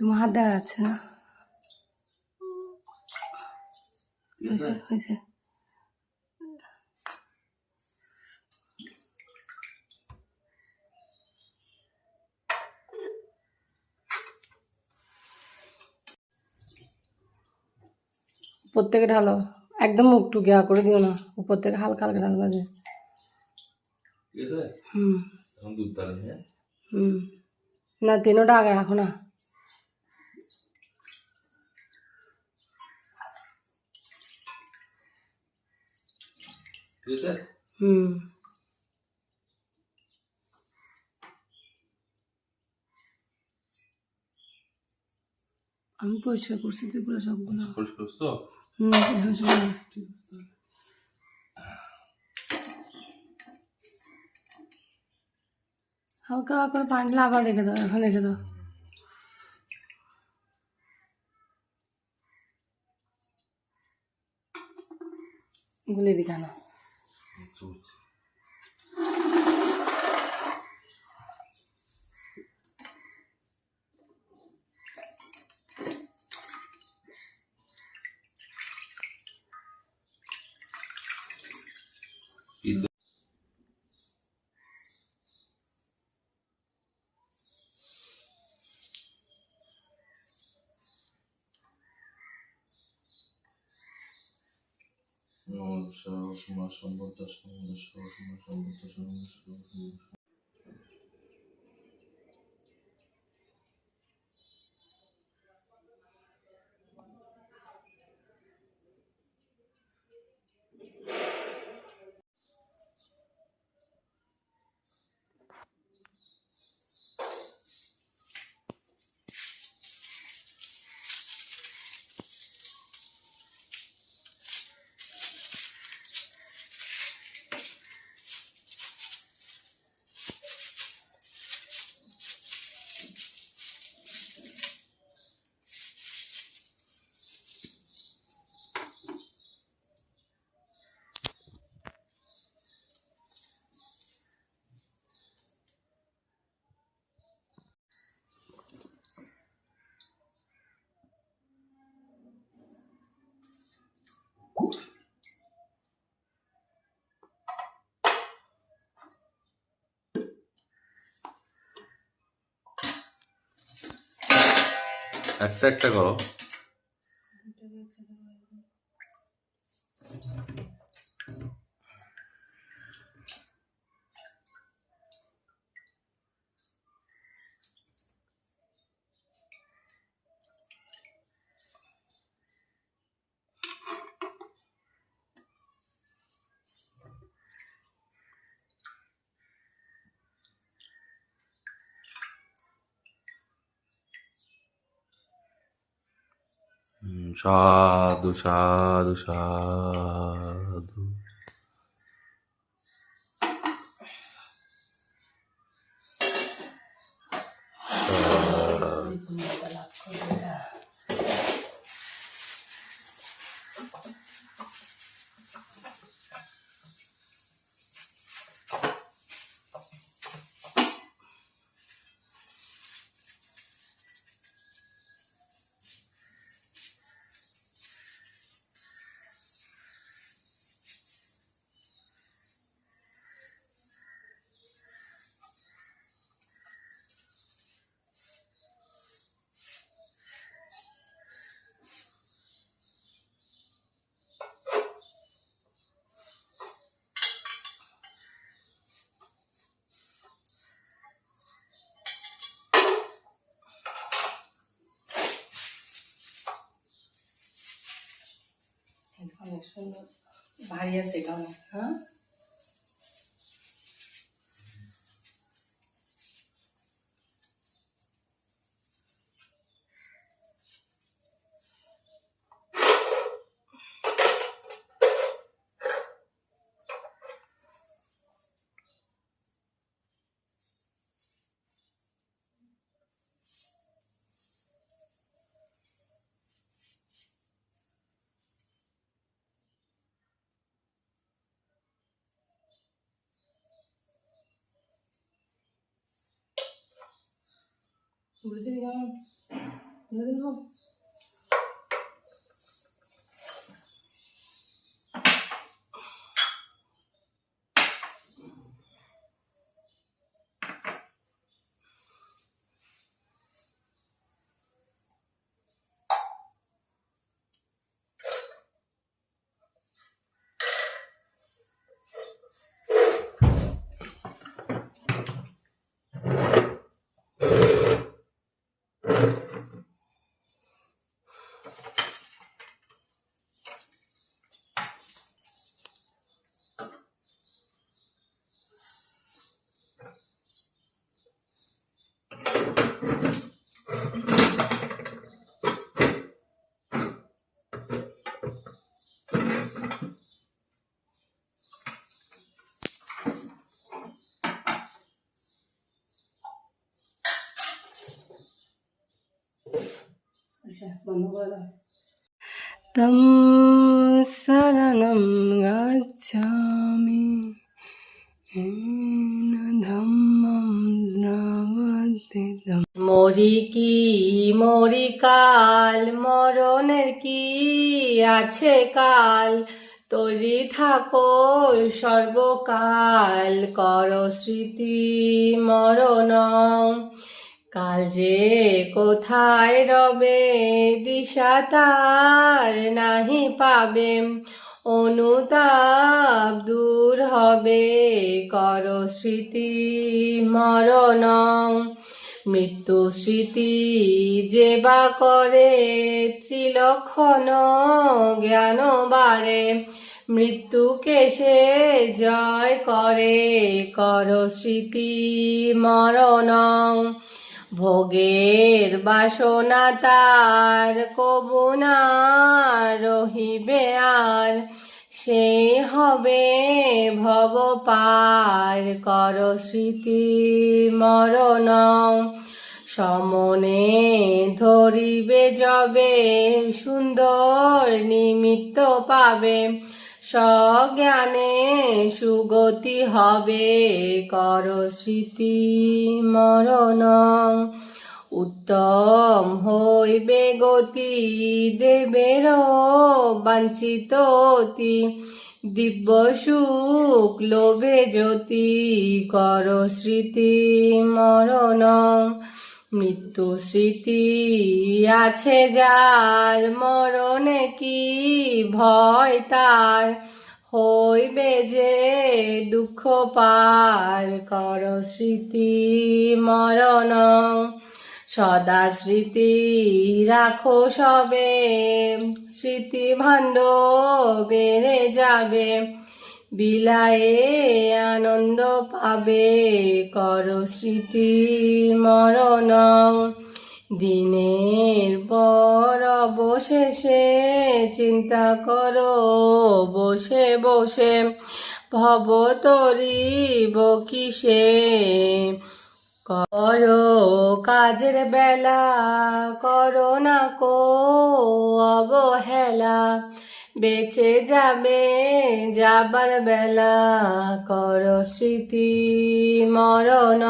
তোমার হাত দেখা যাচ্ছে না। হয়েছে উপর থেকে ঢালো, একদম মুখটু গিয়া করে দিও না, উপর থেকে হালকা হালকা ঢালবা যে। না তেনোটা আগে রাখো না। আমি পরিষ্কার করছি তো এগুলো সবগুলো। পরিষ্কার করছো? হালকা করে পানি আবার রেখে দাও, এখন রেখে দাও। এগুলো এদিকে আনো। একটা একটা করো। সাধু সাধু সাধু। অনেক সুন্দর ভারী আছে এটা অনেক। হ্যাঁ তুলে দিলাম। তুলে দিবো। আচ্ছা, বন্ধ করে দাও। তম শরণম গচ্ছামি হেন ধম্মম দ্রবতিতম। মরি কি মরি কাল, মরণের কি আছে কাল, তৈরি থাকো সর্বকাল, কর স্মৃতি মরণ। কাল যে কোথায় রবে, দিশা তার নাহি পাবে, অনুতাপ দূর হবে, কর স্মৃতি মরণ। মৃত্যু স্মৃতি যে বা করে, ত্রিলক্ষণ জ্ঞান বাড়ে, মৃত্যুকে সে জয় করে, কর স্মৃতি মরণ। ভোগের বাসনা তার কবু না রহিবে আর, সেই হবে ভব পার, কর স্মৃতি মরণ। সমনে ধরিবে যবে, সুন্দর নিমিত্ত পাবে, সজ্ঞানে সুগতি হবে, কর স্মৃতি মরণ। উত্তম হইবে গতি, দেবের বাঞ্ছিত অতি, দিব্য সুখ লোভে জ্যোতি, কর স্মৃতি মরণ। মৃত্যু স্মৃতি আছে যার, মরণে কি ভয় তার, হইবে যে দুঃখ পার, কর স্মৃতি মরণ। সদা স্মৃতি রাখো সবে, স্মৃতি ভাণ্ড বেড়ে যাবে, বিলায়ে আনন্দ পাবে, কর স্মৃতি মরণ। দিনের পর অবশেষে চিন্তা করো বসে বসে, ভব তরিব কিসে, করো কাজের বেলা, করো না কো অবহেলা, বেঁচে যাবে যাবার বেলা, কর স্মৃতি মরণ।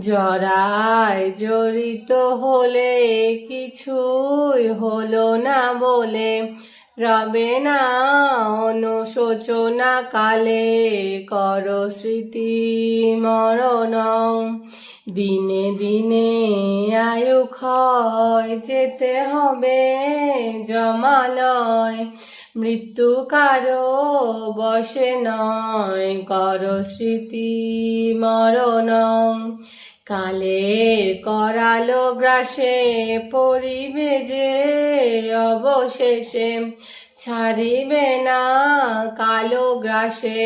জরায় জড়িত হলে কিছুই হলো না বলে, রবে না অনুশোচনা কালে, কর স্মৃতি মরণ। দিনে দিনে আয়ু ক্ষয়, যেতে হবে জমালয়, মৃত্যু কারো বসে নয়, কর স্মৃতি মরণ। কালের করালো গ্রাসে পড়িবে যে অবশেষে, ছাড়িবে না কালো গ্রাসে,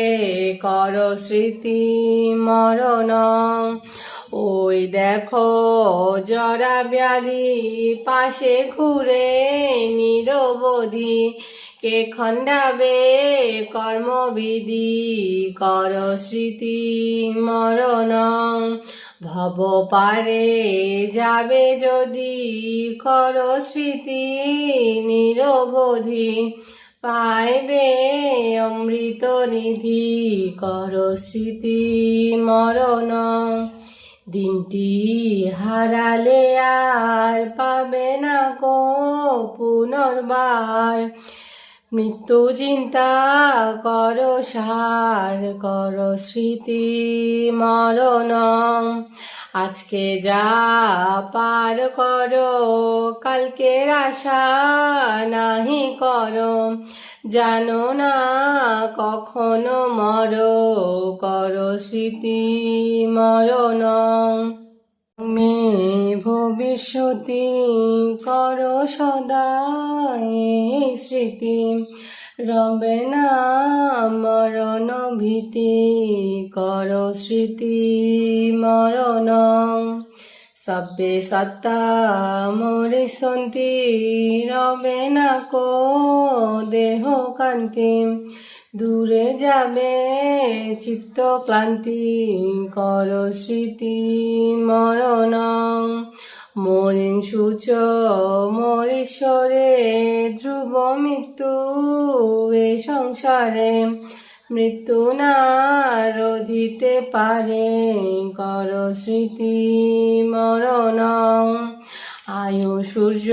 কর স্মৃতি মরণ। ওই দেখো জরা ব্যাধি পাশে ঘুরে নিরবধি, কে খণ্ডাবে কর্মবিধি, কর স্মৃতি মরণ। ভব পারে যাবে যদি, কর স্মৃতি নিরবধি, পাইবে অমৃত নিধি, কর স্মৃতি মরণ। দিনটি হারালে আর পাবে না কো পুনর্বার। মৃত্যু চিন্তা করো সার, করো স্মৃতি মরণ। আজকে যা পার করো কালকের আশা নাহি করো, জানো না কখনো মরো, করো স্মৃতি মরণ। মে ভবিষ্যতি করো সদাই স্মৃতি, রবে না মরণ ভীতি, করো স্মৃতি মরণ। সব্বে সত্তা মরিসন্তি, রবে না কো দেহ কান্তি, দূরে যাবে চিত্ত ক্লান্তি, করো স্মৃতি মরণ। মরিন সূচ মরীশ্বরে, ধ্রুব মৃত্যু এ সংসারে, মৃত্যু না রোধিতে পারে, করো স্মৃতি মরণ। আয়ু সূর্য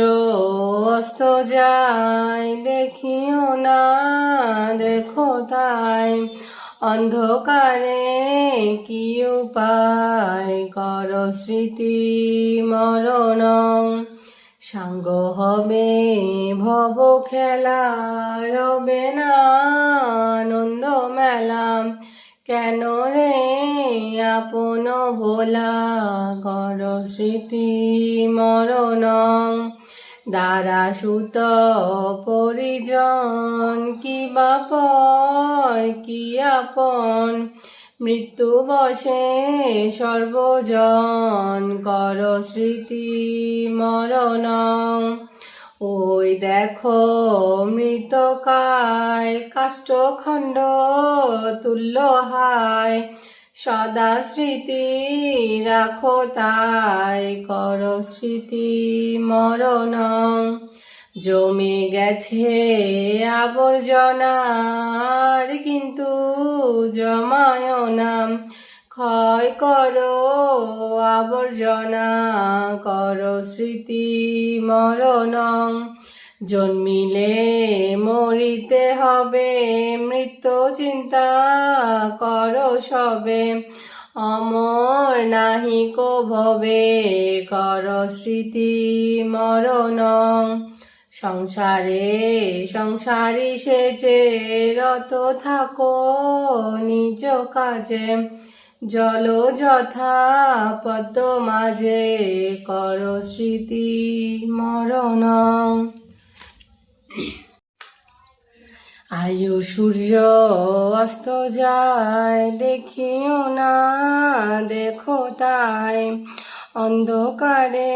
অস্ত যায়, দেখিও না দেখো তাই, অন্ধকারে কি উপায়, করো স্মৃতি মরণ। সাঙ্গ হবে ভব খেলা, রবে না আনন্দ মেলা, কেন রে আপন ভোলা, করো স্মৃতি মরণ। দ্বারা সুত পরিজন, কি বাপর কি আপন, মৃত্যু বসে সর্বজন, করো স্মৃতি মরণ। ওই দেখো মৃতকায়, কাষ্ঠখণ্ড তুল্য হায়, সদা স্মৃতি রাখো তাই, করো স্মৃতি মরণ। জমে গেছে আবর্জনার, কিন্তু জমায় না, ক্ষয় করো আবর্জনা, করো স্মৃতি মরণ। জন্মিলে মরিতে হবে, মৃত্যু চিন্তা করো সবে, অমর নাহি কো ভবে, করো স্মৃতি মরণ। সংসারে সংসারী সেজে, রত থাকো নিজ কাজে, জল যথা পদ্ম মাঝে, করো স্মৃতি মরণ। আয়ু সূর্য অস্ত যায়, দেখিও না দেখো তাই, অন্ধকারে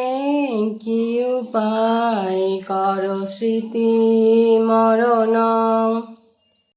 কি উপায়, করো স্মৃতি মরণ।